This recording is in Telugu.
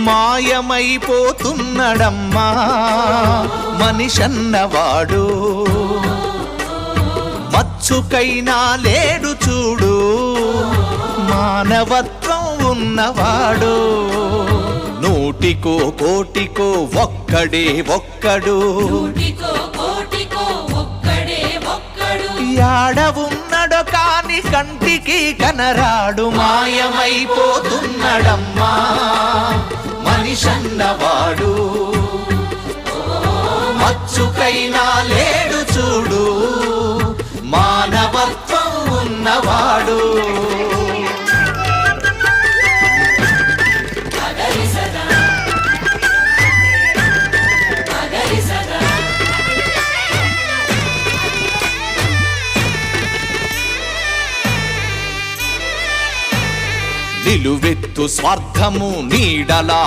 మాయమైపోతున్నడమ్మా మనిషన్నవాడు, మచ్చుకైనా లేడు చూడు మానవత్వం ఉన్నవాడు. నూటికో కోటికో ఒక్కడే ఒక్కడు, యాడ ఉన్నడో కాని కంటికి కనరాడు. మాయమైపోతున్నడమ్మా మనిషన్నవాడు, మచ్చుకైనా లేడు చూడు మానవత్వం ఉన్నవాడు. నిలువెత్తు స్వార్థము నీడలా